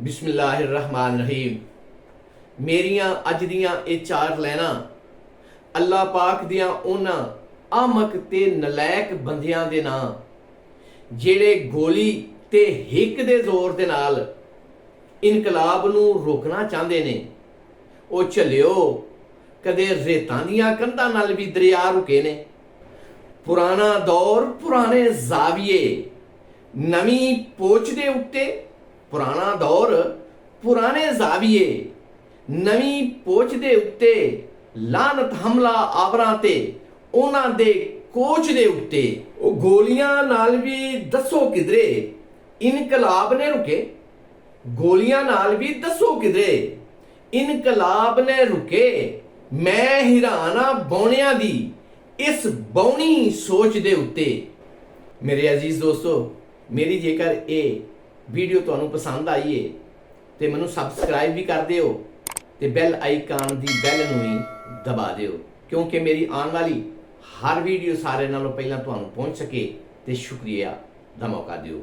बिस्मिल्लाहिर्रहमानिर्रहीम। मेरियां अज दियां ये चार लैना अल्लाह पाक दियां उन्हां आमक ते नलैक बंदियां दे नां जेड़े गोली ते हिक दे जोर दे नाल इनकलाब नूं रोकना चाहते ने। ओ झल्लिओ, कदे रेतां दियां कंधां नाल भी दरिया रुके ने। पुराना दौर पुराने जाविए नवी पोच दे उत्ते, पुराना दौर पुराने जाविए नवी पोच दे उत्ते, लानत हमला आवरां ते उन्हां दे कोच दे उत्ते। ओ गोलियां नाल भी दसो किधरे इनकलाब ने रुके, गोलियां नाल भी दसो किधरे इनकलाब ने रुके। मैं हिराना बौणियां दी इस बौनी सोच दे उत्ते। मेरे अजीज दोस्तों, मेरी जेकर ये वीडियो तुहानू पसंद आई है तो मैनू सबसक्राइब भी कर दिओ ते बैल आइकान दी बैल नूं भी दबा दिओ, क्योंकि मेरी आने वाली हर वीडियो सारे नालों पहलां तुहानू पहुंच सके। ते शुक्रिया दा मौका दिओ।